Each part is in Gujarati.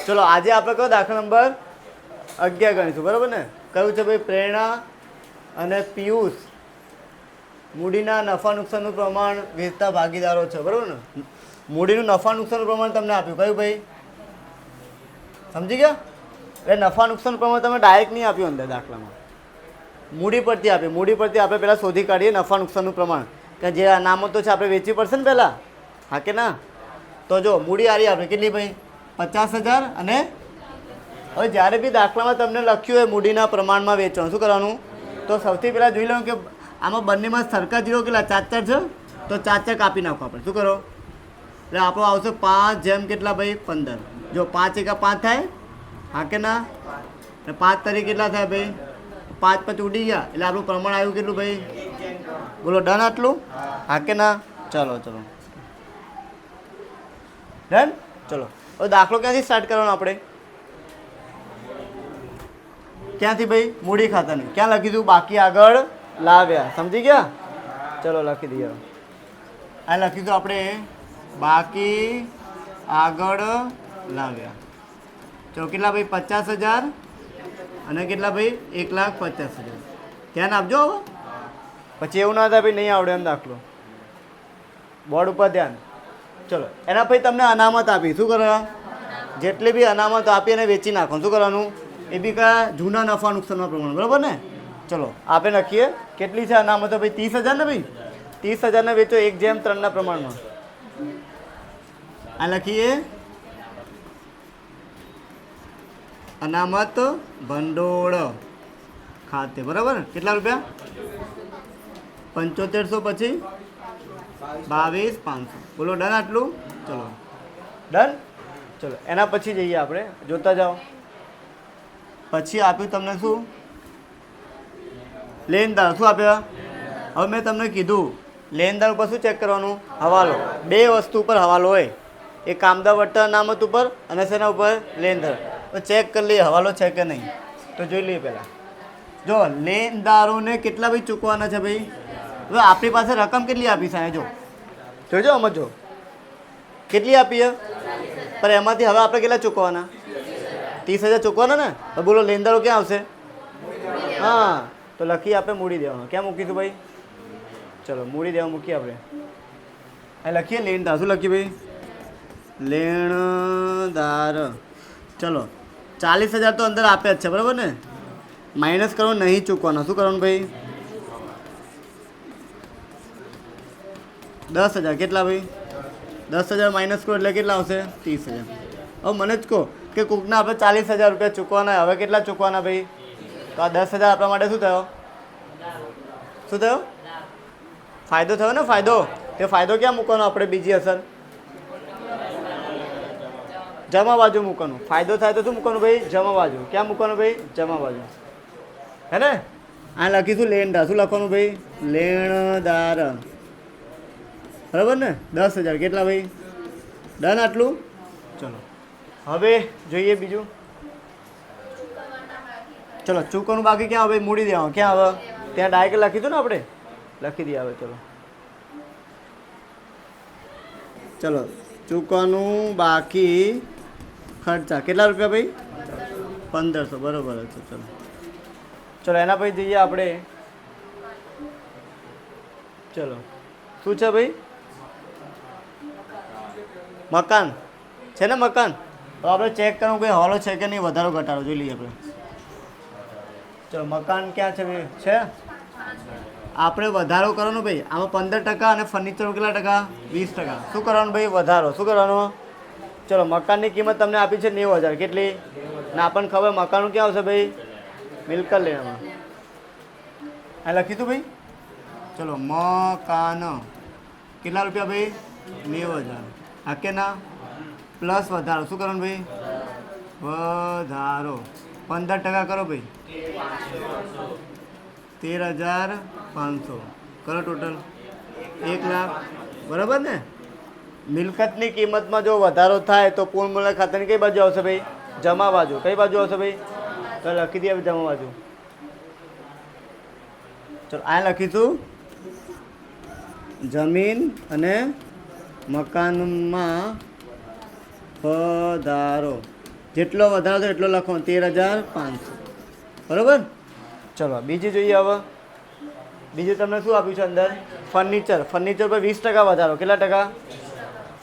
ચલો આજે આપણે કયો દાખલા નંબર 11 ગણીશું, બરાબર ને? કયું છે ભાઈ? પ્રેરણા અને પિયુષ મૂડીના નફા નુકસાનનું પ્રમાણ વેચતા ભાગીદારો છે, બરાબર ને? મૂડીનું નફા નુકસાનનું પ્રમાણ તમને આપ્યું, કયું ભાઈ? સમજી ગયા? એટલે નફા નુકસાનનું પ્રમાણ તમે ડાયરેક્ટ નહીં આપ્યું અંદર દાખલામાં, મૂડી પરથી આપ્યું. મૂડી પરથી આપણે પહેલાં શોધી કાઢીએ નફા નુકસાનનું પ્રમાણ, કે જે અનામતો છે આપણે વેચવી પડશે ને પહેલાં, હા કે ના? તો જો મૂડી આરી આપણે કેટલી ભાઈ? 50,000. અને હવે જ્યારે બી દાખલામાં તમને લખ્યું હોય મૂડીના પ્રમાણમાં વેચવાનું, શું કરવાનું? તો સૌથી પહેલાં જોઈ લો કે આમાં બંનેમાં સરખા જીરો કેટલા? 4 છે, તો 4 કાપી નાખો આપણે. શું કરો? એટલે આપણો આવશે 5 જેમ કેટલા ભાઈ? 15. જો 5 એકા 5 થાય, હા કે ના? એટલે 5 તરીકે કેટલા થાય ભાઈ? 5 પછી ઉડી ગયા એટલે આપણું પ્રમાણ આવ્યું કેટલું ભાઈ? બોલો, ડન આટલું? હા કે ના? ચલો ચલો ડન. ચલો હવે દાખલો ક્યાંથી સ્ટાર્ટ કરવાનો આપણે? ક્યાંથી ભાઈ? મૂડી ખાતાની. ક્યાં લખી દીધું? બાકી આગળ લાવ્યા. સમજી ગયા? ચલો લખી દઈએ. આ લખી દીધું આપણે બાકી આગળ લાવ્યા. ચલો કેટલા ભાઈ? 50,000 અને કેટલા ભાઈ? 1,50,000. ધ્યાન આપજો હવે, પછી એવું ના થાય ભાઈ નહીં આવડે એમ દાખલો. બોર્ડ ઉપર ધ્યાન. ચલો એના પછી તમને અનામત આપી. શું કરવા? જેટલી બી અનામત આપી અને વેચી નાખો. શું કરવાનું? એ બી કયા? જૂના નફા નુકસાનના પ્રમાણ, બરાબર ને? ચલો આપણે લખીએ કેટલી છે અનામતો ભાઈ? 30,000 ને ભાઈ? 30,000 ને વેચો 1:3 પ્રમાણમાં. આ લખીએ અનામત ભંડોળ ખાતે, બરાબર? કેટલા રૂપિયા? 7500 પછી 22,500. બોલો, ડન આટલું? ચલો ડન. ચલો એના પછી જઈએ આપણે, જોતા જાઓ. પછી આપ્યું તમને શું? લેનદાર. શું આપ્યા? હવે મેં તમને કીધું લેનદાર ઉપર શું ચેક કરવાનું? હવાલો. બે વસ્તુ ઉપર હવાલો હોય, એક કામદાર વટ્ટા અનામત ઉપર અને શેના ઉપર? લેનદાર. તો ચેક કરી લઈએ હવાલો છે કે નહીં. તો જોઈ લઈએ પહેલાં. જો લેનદારોને કેટલા ભાઈ ચૂકવાના છે ભાઈ? હવે આપણી પાસે રકમ કેટલી આપી સાહેબ? જો જોજો સમજો કેટલી આપીએ, પણ એમાંથી હવે આપણે કેટલા ચૂકવાના? 30,000 ચૂકવાના ને. તો બોલો લેનદારો ક્યાં આવશે? હા, તો લખીએ આપણે મૂડી દેવાનું. ક્યાં મૂકીશું ભાઈ? ચલો મૂડી દેવા મૂકીએ આપણે. અહીં લખીએ લેણદાર. શું લખીએ ભાઈ? લેણદાર. ચલો 40,000 તો અંદર આપ્યા જ છે, બરાબર ને? માઇનસ કરવાનું, નહીં ચૂકવાના. શું કરવાનું ભાઈ? 10,000. કેટલા ભાઈ? 10,000 માઇનસ કરો એટલે કેટલા આવશે? 30,000. હવે મને જ કહો કે કોકના આપણે 40,000 રૂપિયા ચૂકવાના, હવે કેટલા ચૂકવાના ભાઈ? તો આ 10,000 આપણા માટે શું થયો? શું થયો? ફાયદો થયો ને? ફાયદો. તે ફાયદો ક્યાં મૂકવાનો આપણે? બીજી અસર જમા બાજુ મૂકવાનું. ફાયદો થાય તો શું મૂકવાનું ભાઈ? જમા બાજુ. ક્યાં મૂકવાનું ભાઈ? જમા બાજુ, હે ને? આ લખીશું લેણદાર. શું લખવાનું ભાઈ? લેણદાર, બરાબર ને? 10,000. કેટલા ભાઈ? ડન આટલું? ચલો હવે જોઈએ બીજું. ચલો ચૂકવાનું બાકી ક્યાં હવે? મૂડી દેવાનું. ક્યાં હવે? ત્યાં ડાયરેક્ટ લખી દો ને આપણે, લખી દઈએ હવે. ચલો ચલો ચૂકવાનું બાકી ખર્ચા કેટલા રૂપિયા ભાઈ? 1,500. બરાબર છે. ચલો ચલો એના પછી જઈએ આપણે. ચલો શું છે ભાઈ? મકાન છે ને? મકાન. તો આપણે ચેક કરવું કે હોલો છે કે નહીં, વધારો ઘટાડો જોઈ લઈએ આપણે. ચલો મકાન ક્યાં છે ભાઈ? છે. આપણે વધારો કરવાનો ભાઈ. આમાં 15% અને ફર્નિચર કેટલા ટકા? 20%. શું કરવાનું ભાઈ? વધારો. શું કરવાનું? ચલો મકાનની કિંમત તમને આપી છે 90,000. કેટલી? ને આપણને ખબર મકાનનું ક્યાં આવશે ભાઈ? મિલકત લેવામાં. આ લખી દઉં ભાઈ. ચલો મકાન કેટલા રૂપિયા ભાઈ? 90,000. હા કે ના? પ્લસ વધારો. શું કરવાનું ભાઈ? વધારો 15% કરો ભાઈ. 13,500 કરો ટોટલ 1,00,000. બરાબર ને? મિલકતની કિંમતમાં જો વધારો થાય તો પૂર્ણ મૂલ્ય ખાતાની કઈ બાજુ આવશે ભાઈ? જમા બાજુ. કઈ બાજુ આવશે ભાઈ? તો લખી દઈએ જમા બાજુ. ચલો આ લખીશું જમીન અને મકાનમાં વધારો. જેટલો વધારો તો એટલો લખો 13,500 બરાબર. ચલો બીજી જોઈએ. હવે બીજું તમને શું આપ્યું છે અંદર? ફર્નિચર. ફર્નિચર પર 20% વધારો. કેટલા ટકા?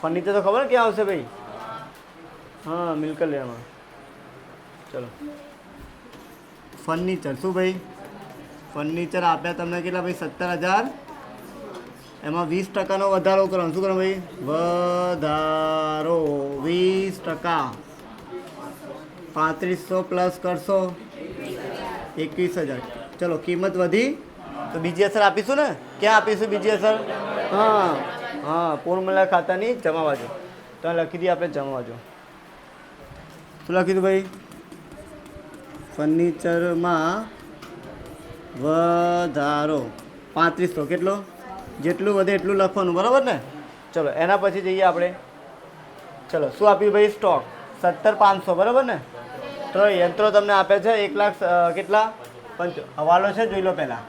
ફર્નિચર તો ખબર ક્યાં આવશે ભાઈ? હા, મિલકત લેવામાં. ચલો ફર્નિચર શું ભાઈ? ફર્નિચર આપ્યા તમને કેટલા ભાઈ? 17,000. એમાં 20%નો વધારો કરવાનો. શું કરો ભાઈ? વધારો 20%. 3500 પ્લસ કરશો 21,000. ચલો કિંમત વધી તો બીજી અસર આપીશું ને. ક્યાં આપીશું બીજી અસર? હા હા, પૂર્ણ ખાતાની જમા બાજુ. તો લખી દઈએ આપણે જમા બાજુ. શું લખી દઉં ભાઈ? ફર્નિચરમાં વધારો 3500. કેટલો? જેટલું વધે એટલું લખવાનું બરાબર ને. ચલો એના પછી જઈએ આપણે. ચલો શું આપ્યું ભાઈ? સ્ટોક 17,500 બરાબર ને. તો યંત્રો તમને આપે છે 1 લાખ કેટલા? હવાલો છે જોઈ લો પહેલાં.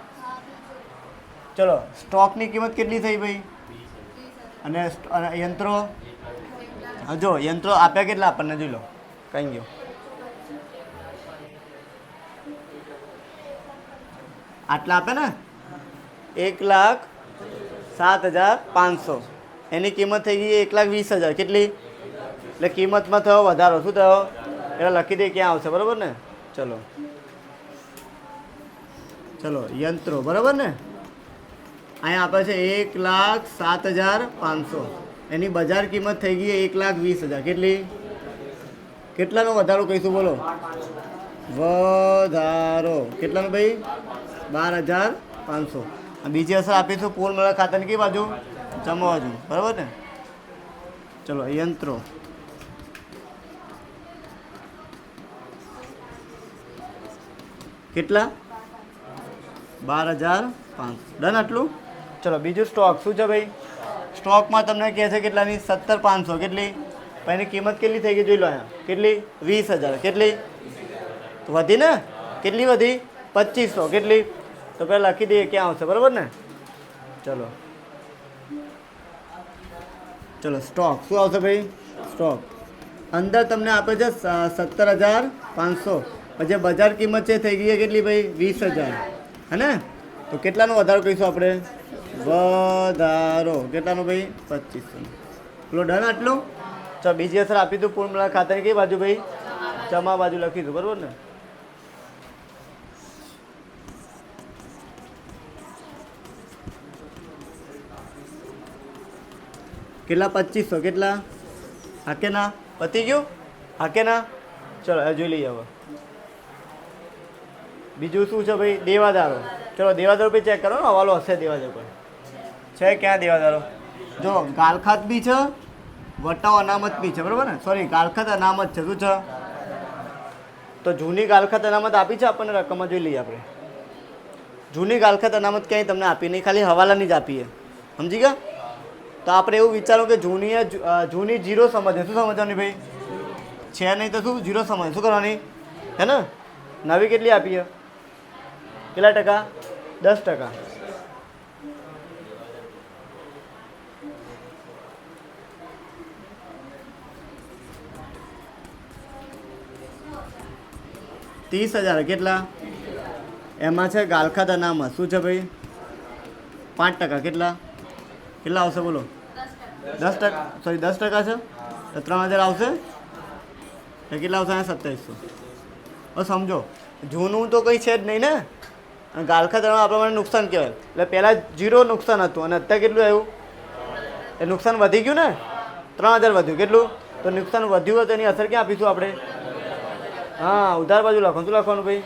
ચલો સ્ટોકની કિંમત કેટલી થઈ ભાઈ? અને યંત્રો જો યંત્રો આપ્યા કેટલા આપણને જોઈ લો. કઈ ગયો? આટલા આપે ને 1,07,500. એની કિંમત થઈ ગઈ 1,20,000. કેટલી? એટલે કિંમતમાં થયો વધારો. શું થયો? એટલે લખી દઈએ ક્યાં આવશે બરાબર ને. ચલો ચલો યંત્રો બરાબર ને. અહીંયા આપે છે 1,07,500. એની બજાર કિંમત થઈ ગઈ 1,20,000. કેટલી? કેટલાનો વધારો કહીશું બોલો? વધારો કેટલાનો ભાઈ? 12,500. બીજી અસર આપીશું પૂર્ણ મળે ખાતાની કઈ બાજુ? જમા બાજુ બરાબર ને. ચલો યંત્રો કેટલા? 12,500. ડન આટલું. ચલો બીજું સ્ટોક શું છે ભાઈ? સ્ટોકમાં તમને કહે છે કેટલાની? 17,500. કેટલી? પણ એની કિંમત કેટલી થઈ ગઈ જોઈ લો અહીંયા. કેટલી? 20,000. કેટલી? તો વધી ને. કેટલી વધી? 2,500. કેટલી? તો પહેલાં લખી દઈએ ક્યાં આવશે બરાબર ને. ચલો ચલો સ્ટોક શું આવશે ભાઈ? સ્ટોક અંદર તમને આપે છે 17,500. પછી બજાર કિંમત છે થઈ ગઈ છે કેટલી ભાઈ? 20,000. હે ને. તો કેટલાનો વધારો કહીશું આપણે? વધારો કેટલાનો ભાઈ? 2,500. પેલો ડન આટલું. ચાલો બીજી અસર આપી દઉં પૂર્ણ મળે ખાતાની કઈ બાજુ ભાઈ? જમા બાજુ લખી દઉં બરાબર ને. કેટલા? 2,500. કેટલા? હા કે ના? પતી ગયું? હા કે ના? ચલો હવે જોઈ લઈએ. હવે બીજું શું છે ભાઈ? દેવાદારો. ચલો દેવાદારો પર ચેક કરો ને. હવાલો હશે દેવાદારો પર. છે ક્યાં દેવાદારો? જો ગાલખાત બી છે, વટાવ અનામત બી છે બરાબર ને. સોરી ગાલખાત અનામત છે. શું છે? તો જૂની ગાલખાત અનામત આપી છે આપણને રકમમાં. જોઈ લઈએ આપણે. જૂની ગાલખાત અનામત ક્યાંય તમને આપી નહીં, ખાલી હવાલાની જ આપીએ. સમજી ગયા? તો આપણે એવું વિચારો કે જૂની જીરો સમજે. શું સમજવાની ભાઈ? છે નહીં તો શું? જીરો સમજ. શું કરવાની? હે ને. નવી કેટલી આપીએ? કેટલા ટકા? 10%. $30,000. કેટલા? એમાં છે ગાલખાત અનામત. શું છે ભાઈ? 5%. કેટલા? કેટલા આવશે બોલો? 10%. સોરી 10% છે તો 3,000 આવશે. એ કેટલા આવશે? 2,700. હવે સમજો જૂનું તો કંઈ છે જ નહીં ને. ગાલખાત આપણા માટે નુકસાન કહેવાય. એટલે પહેલાં 0 નુકસાન હતું અને અત્યારે કેટલું આવ્યું? એ નુકસાન વધી ગયું ને. 3,000 વધ્યું. કેટલું? તો નુકસાન વધ્યું હોય તો એની અસર ક્યાં આપીશું આપણે? હા, ઉધાર બાજુ લખવાનું. શું લખવાનું ભાઈ?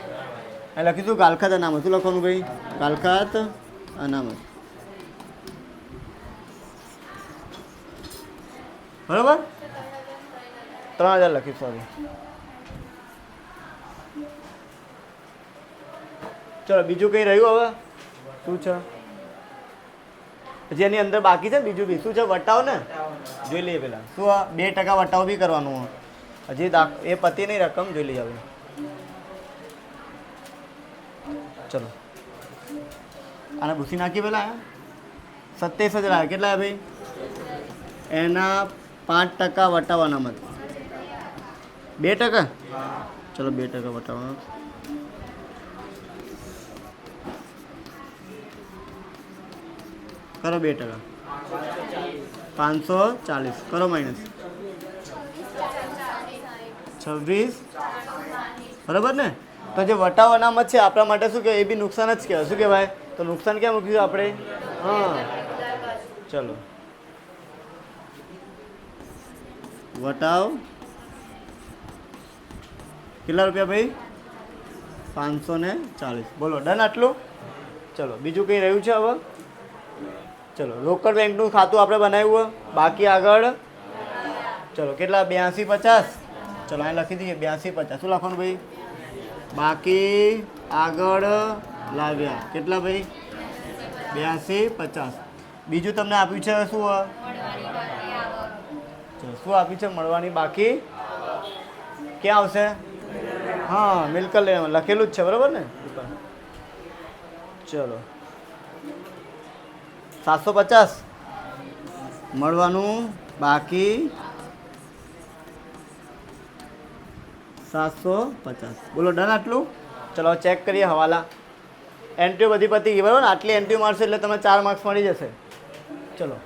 એ લખીશું ગાલખાત અનામત. શું લખવાનું ભાઈ? ગાલખાત અનામત. બરાબર. 3,000 લખીશું. સોરી. ચલો બીજું કંઈ રહ્યું? હવે શું છે? જેની અંદર બાકી છે બીજું બી શું છે? વટાવ ને. જોઈ લઈએ પેલા. શું? 2% વટાવ બી કરવાનું. હજી એ પતિ નહીં રકમ જોઈ લઈએ હવે. ચલો આને ભૂસી નાખી પેલા. 27,000 આવે. કેટલા ભાઈ? એના 5% વટાવ અનામત. 2%? ચલો 2% વટાવવાનો કરો. 2% 540 કરો માઇનસ 26 બરાબર ને. તો જે વટાવ અનામત છે આપણા માટે શું કહેવાય? એ બી નુકસાન જ કહેવાય. શું કહેવાય? તો નુકસાન ક્યાં મૂક્યું આપણે? હા ચલો વટાવ કેટલા રૂપિયા ભાઈ? 540. બોલો ડન આટલું. ચલો બીજું કંઈ રહ્યું છે હવે? ચલો લોકલ બેંકનું ખાતું આપણે બનાવ્યું. બાકી આગળ ચલો કેટલા? 8250. ચલો અહીં લખી દઈએ 8250. શું લખવાનું ભાઈ? બાકી આગળ લાવ્યા કેટલા ભાઈ? 8250. બીજું તમને આપ્યું છે શું? શું આપ્યું છે? મળવાની બાકી ક્યાં આવશે? હા મિલકત લખેલું જ છે બરાબર ને. ચલો 750 મળવાનું બાકી 750. બોલો ડન આટલું. ચલો ચેક કરીએ હવાલા. એન્ટ્રીઓ બધી પતી ગઈ બરાબર ને. આટલી એન્ટ્રીઓ મારશે એટલે તમને 4 માર્ક્સ મળી જશે. ચલો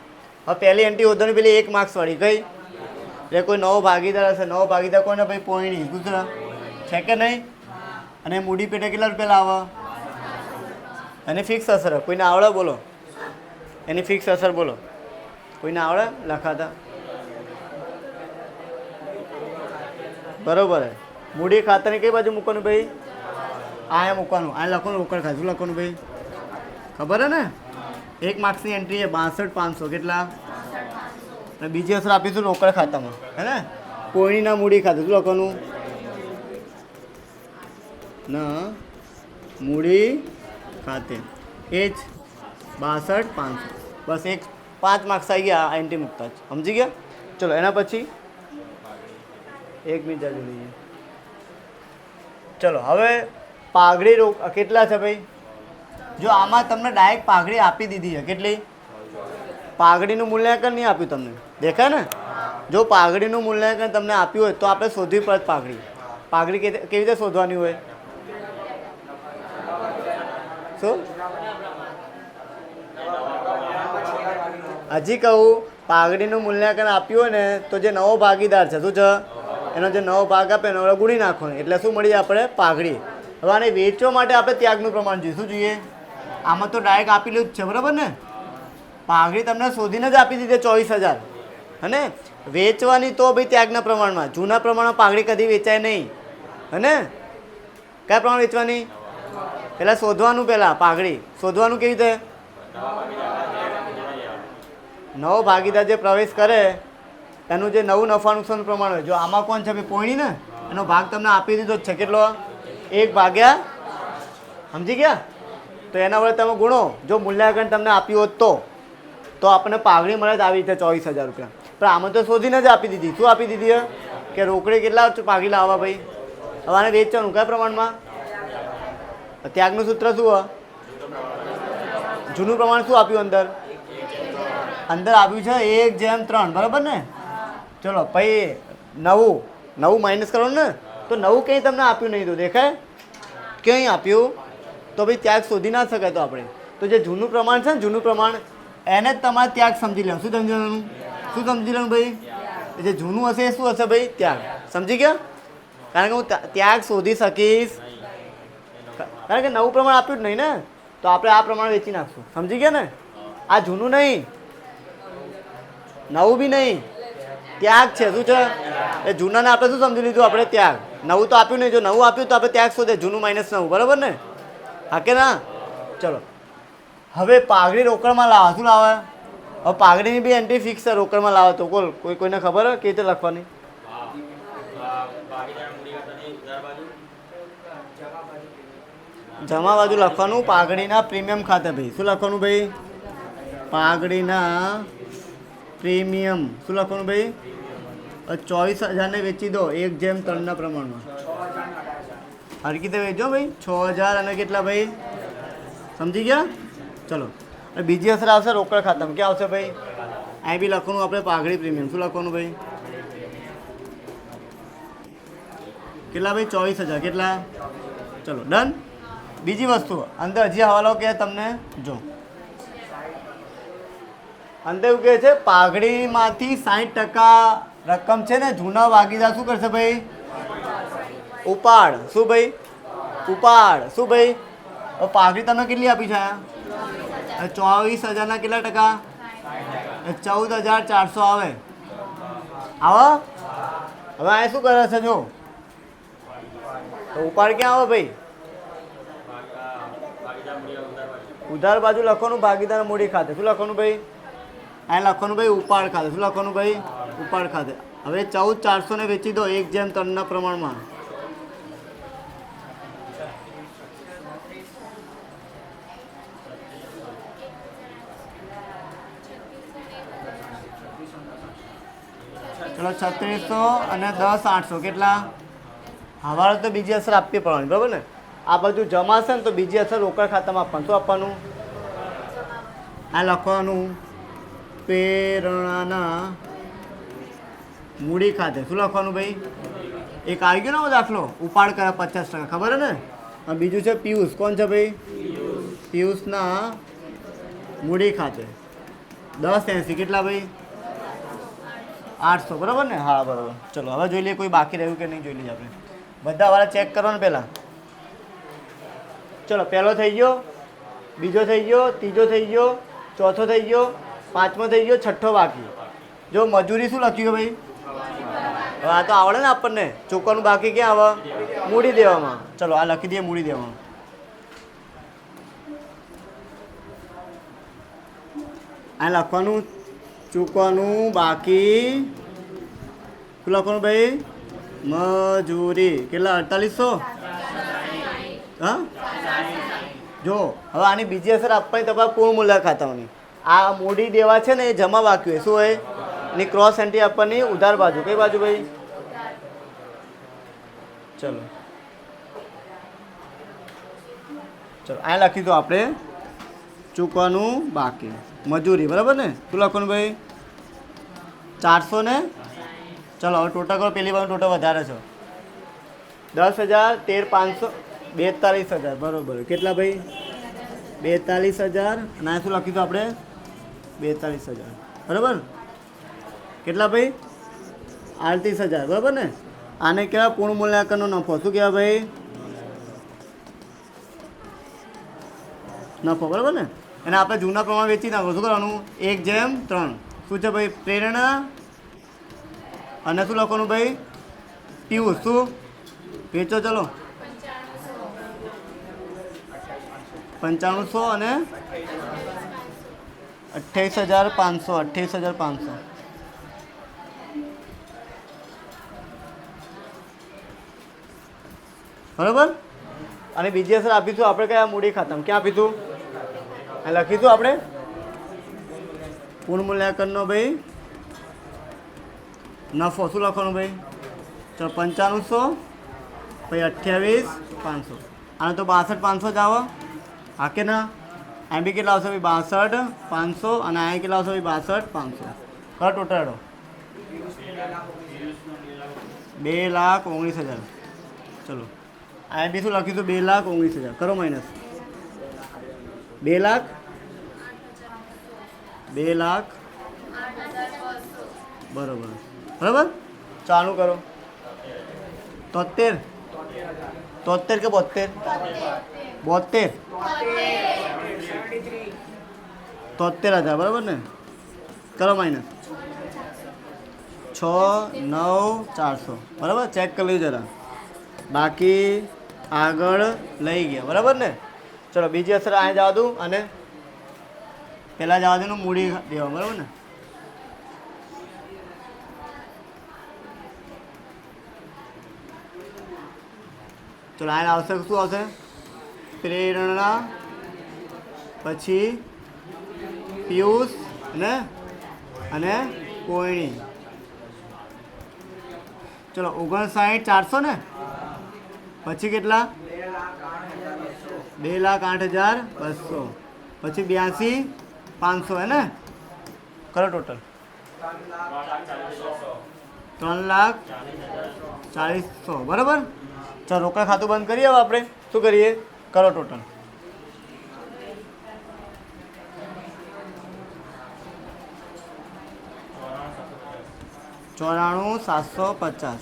હવે પહેલી એન્ટ્રી હોદ્દાની પેલી 1 માર્ક્સ વાળી કઈ? એટલે કોઈ નવો ભાગીદાર હશે. નવો ભાગીદાર કોને ભાઈ? પોઈણી. ગુજરાત છે કે નહીં? અને મૂડી પેટે કેટલા રૂપિયા લાવે? એની ફિક્સ અસર કોઈને આવડે? બોલો એની ફિક્સ અસર બોલો. કોઈને આવડે લખાતા? બરોબર હે. મૂડી ખાતાની કઈ બાજુ મૂકવાનું ભાઈ? આ મૂકવાનું. આ લખવાનું રોકડ ખાતું. શું લખવાનું ભાઈ? ખબર હે ને? 1 માર્ક્સની એન્ટ્રી છે 62,500. કેટલા? અને બીજી અસર આપીશું રોકડ ખાતામાં હે ને. કોઈના મૂડી ખાતું. શું લખવાનું? ના મૂડી ખાતે એ જ 62,500. બસ 5 માર્ક્સ આવી ગયા આ એન્ટ્રી મૂકતા જ. સમજી ગયા? ચલો એના પછી 1 મિનિટ જોઈ લઈએ. ચલો હવે પાઘડી કેટલા છે ભાઈ? જો આમાં તમને ડાયરેક્ટ પાઘડી આપી દીધી છે. કેટલી? પાઘડીનું મૂલ્યાંકન નહીં આપ્યું તમને. દેખાય ને? જો પાઘડીનું મૂલ્યાંકન તમને આપ્યું હોય તો આપણે શોધવી પડે પાઘડી. પાઘડી કેવી રીતે શોધવાની હોય? શું હજી કહું? પાઘડીનું મૂલ્યાંકન આપ્યું હોય ને તો જે નવો ભાગીદાર છે શું છે? એનો જે નવો ભાગ આપે એનો આપણે ગુણી નાખવાનો એટલે શું મળી આપણે? પાઘડી. હવે આને વેચવા માટે આપણે ત્યાગનું પ્રમાણ જોઈએ. શું જોઈએ? આમાં તો ડાયરેક્ટ આપેલું જ છે બરાબર ને. પાઘડી તમને શોધીને જ આપી દીધી 24,000 હે. વેચવાની તો ભાઈ ત્યાગના પ્રમાણમાં. જૂના પ્રમાણમાં પાઘડી કદી વેચાય નહીં હે. કયા પ્રમાણ વેચવાની? પહેલાં શોધવાનું. પહેલાં પાઘડી શોધવાનું કેવી રીતે? નવો ભાગીદાર જે પ્રવેશ કરે એનું જે નવું નફા નુકસાનનું પ્રમાણ હોય. જો આમાં કોણ છે ભાઈ? પોઈણી ને. એનો ભાગ તમને આપી દીધો જ છે. કેટલો? 1/. સમજી ગયા? તો એના વડે તમે ગુણો. જો મૂલ્યાંકન તમને આપ્યું હોત તો આપણને પાઘડી મળે જ આવી રીતે 24,000 રૂપિયા. પણ આમાં તો શોધીને જ આપી દીધી. શું આપી દીધી? કે રોકડે કેટલા પાઘડી લાવવા ભાઈ? હવે આને વેચવાનું કયા પ્રમાણમાં? ત્યાગનું સૂત્ર શું હોય? જૂનું પ્રમાણ શું આપ્યું? અંદર આપ્યું છે 1/3 બરાબર ને. ચલો પછી નવું માઇનસ કરવાનું ને. તો નવું કંઈ તમને આપ્યું નહીં. તો દેખાય ક્યાંય આપ્યું? તો ભાઈ ત્યાગ શોધી ના શકાય. તો આપણે તો જે જૂનું પ્રમાણ છે ને જૂનું પ્રમાણ એને જ તમારે ત્યાગ સમજી લેવાનું. શું સમજી લેવાનું? શું સમજી લેવાનું ભાઈ? જે જૂનું હશે એ શું હશે ભાઈ? ત્યાગ. સમજી ગયા? કારણ કે હું ત્યાગ શોધી શકીશ કારણ કે નવું પ્રમાણ આપ્યું જ નહીં ને. તો આપણે આ પ્રમાણે વેચી નાખશું. સમજી ગયા ને? આ જૂનું નહીં નવું બી નહીં ત્યાગ છે. શું છે? એ જૂનાને આપણે શું સમજી લીધું? આપણે ત્યાગ. નવું તો આપ્યું નહીં. જો નવું આપ્યું તો આપણે ત્યાગ શોધે. જૂનું -9 બરાબર ને. હા કે ના? ચલો હવે પાઘડી રોકડમાં લાવવા. શું લાવે? હવે પાઘડીની બી એન્ટ્રી ફિક્સ છે. રોકડમાં લાવે તો કોઈને ખબર હોય કેવી રીતે લખવાની? જમા બાજુ લખવાનું પાઘડીના પ્રીમિયમ ખાતે ભાઈ. શું લખવાનું ભાઈ? પાઘડીના પ્રીમિયમ. શું લખવાનું ભાઈ? 24,000 ને વેચી દો 1/3 પ્રમાણમાં. હરકી રીતે વેચો ભાઈ. 6,000 અને કેટલા ભાઈ? સમજી ગયા? ચલો અને બીજી અસર આવશે રોકડ ખાતામાં. ક્યાં આવશે ભાઈ? અહીં બી લખવાનું આપણે પાઘડી પ્રીમિયમ. શું લખવાનું ભાઈ? કેટલા ભાઈ? 24,000. કેટલા? ચલો ડન. બીજી વસ્તુ અંદર હજી હવાલો કે તમને જો અંદર એવું કહે છે પાઘડીમાંથી 60% રકમ છે ને જૂના ભાગીદાર શું કરશે ભાઈ? ઉપાડ. શું ભાઈ? ઉપાડ. શું ભાઈ? પાઘડી તમે કેટલી આપી છે? 24,000 કેટલા ટકા? 14,400 આવે. આવો હવે આ શું કરે છે જો તો ઉપાડ ક્યાં આવે ભાઈ? ઉધાર બાજુ લખવાનું ભાગીદાર મૂડી ખાતે. શું લખવાનું ભાઈ? આ લખવાનું ભાઈ ઉપાડ ખાતે. શું લખવાનું ભાઈ? ઉપાડ ખાતે. હવે 14,400 ને વેચી દો 1:3 ના પ્રમાણમાં. ચલો 3600 અને 10,800 કેટલા? હવારે તો બીજી અસર આપવી પડવાની બરાબર ને. આ બાજુ જમા છે ને તો બીજી અસર રોકડ ખાતામાં આપવાનું. શું આપવાનું? આ લખવાનું પ્રેરણાના મૂડી ખાતે. શું લખવાનું ભાઈ? એક આવી ગયો ને દાખલો ઉપાડ કરે 50%. ખબર ને? અને બીજું છે પિયુષ. કોણ છે ભાઈ? પિયુષના મૂડી ખાતે 1080 કેટલા ભાઈ? 800 બરાબર ને? હા બરાબર. ચલો હવે જોઈ લઈએ કોઈ બાકી રહ્યું કે નહીં જોઈ લઈએ આપણે. બધા વાળા ચેક કરવાનું પહેલાં. ચલો પહેલો થઈ ગયો, બીજો થઈ ગયો, ત્રીજો થઈ ગયો, ચોથો થઈ ગયો, પાંચમો થઈ ગયો, છઠ્ઠો બાકી. જો મજૂરી શું લખ્યું ભાઈ? હવે આ તો આવડે ને આપણને. ચૂકવાનું બાકી ક્યાં આવે? મૂડી દેવામાં. ચલો આ લખી દઈએ મૂડી દેવામાં. આ લખવાનું ચૂકવાનું બાકી. શું લખવાનું ભાઈ? મજૂરી. કેટલા? 4800. હા જો હવે આની બીજી અસર આપવાની તમારે પૂર્ણ મૂલ્ય ખાતાઓની. આ મૂડી દેવા છે ને એ જમા બાકી હોય. શું હોય? એની ક્રોસ એન્ટ્રી આપવાની ઉધાર બાજુ. કઈ બાજુ ભાઈ? ચલો ચલો આ લખી દો આપણે ચૂકવાનું બાકી મજૂરી. બરાબર ને? શું લખવાનું ભાઈ? 400 ને ચલો હવે ટોટલ કરો. પેલી બાજુ ટોટલ વધારે છે 10,000 13,500 42,000. બરાબર. કેટલા ભાઈ? 42,000. અને આ શું લખીશું આપણે? 42,000. બરાબર. કેટલા ભાઈ? 38,000. બરાબર ને? આને કહેવાય પૂર્ણ મૂલ્યાંકનનો નફો. શું કહેવાય ભાઈ? નફો. બરાબર ને? એને આપણે જૂના પ્રમાણ વેચી નાખો. શું કરવાનું? 1:3. શું છે ભાઈ? પ્રેરણા અને શું લખવાનું ભાઈ? પિયુષ. શું વેચો? ચલો 9500 અને 28,500. 28,500. બરાબર. અને બીજી અસર આપીશું આપણે કયા? મૂડી ખાતામાં. ક્યાં આપીશું? લખીશું આપણે પૂર્ણ મૂલ્યાંકનનો ભાઈ નફો. શું લખવાનું ભાઈ? ચલો 9500 પછી 28,500. આને તો 62,500 જ આવે. હા કે ના? આ બી કેટલા આવશે ભાઈ? 62,500. અને આ કેટલા આવશે ભાઈ? 62,500. કરો ટોટલ 2,19,000. ચલો આ બી શું લખીશું? 2,19,000. કરો માઇનસ 2,08,000. બરાબર. બરાબર. ચાલુ કરો. 73 કે 72? 72. 73,000. બરાબર ને? કરો માઇનસ 6,9,400. બરાબર. ચેક કરી લેજો જરા. બાકી આગળ લઈ ગયા. બરાબર ને? ચલો બીજી અસર આ જવા દઉં અને પહેલાં જવા દઉં મૂડી દેવા. બરાબર ને? ચલો આ આવશે. શું આવશે? પ્રેરણા પછી પિયુષ અને કોઈણી. ચલો 59,400 ને પછી કેટલા? 2,08,200. પછી 82,500 હે ને? કરો ટોટલ 3,40,000. 40,100 બરાબર. ચાલો રોકડ ખાતું બંધ કરીએ. હવે આપણે શું કરીએ? કરો ટોટલ. 94,750.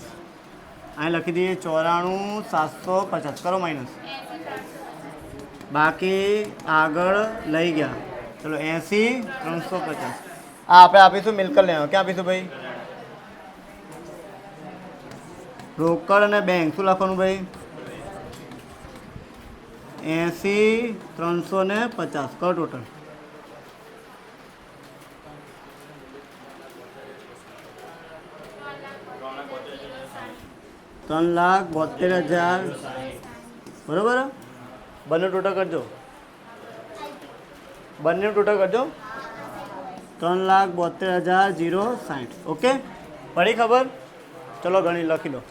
અહીં લખી દઈએ 94,750. કરો માઇનસ. બાકી આગળ લઈ ગયા. ચલો 80,350. આ આપણે આપીશું મિલકત લેવા. ક્યાં આપીશું ભાઈ? રોકડ અને બેંક. શું લખવાનું ભાઈ? 80,350. કરો ટોટલ. 3,72,000 બરાબર. બંને ટોટલ કરજો. બંને ટોટલ કરજો. 3,72,060. ઓકે, પડી ખબર? ચલો ગણી લખી લો.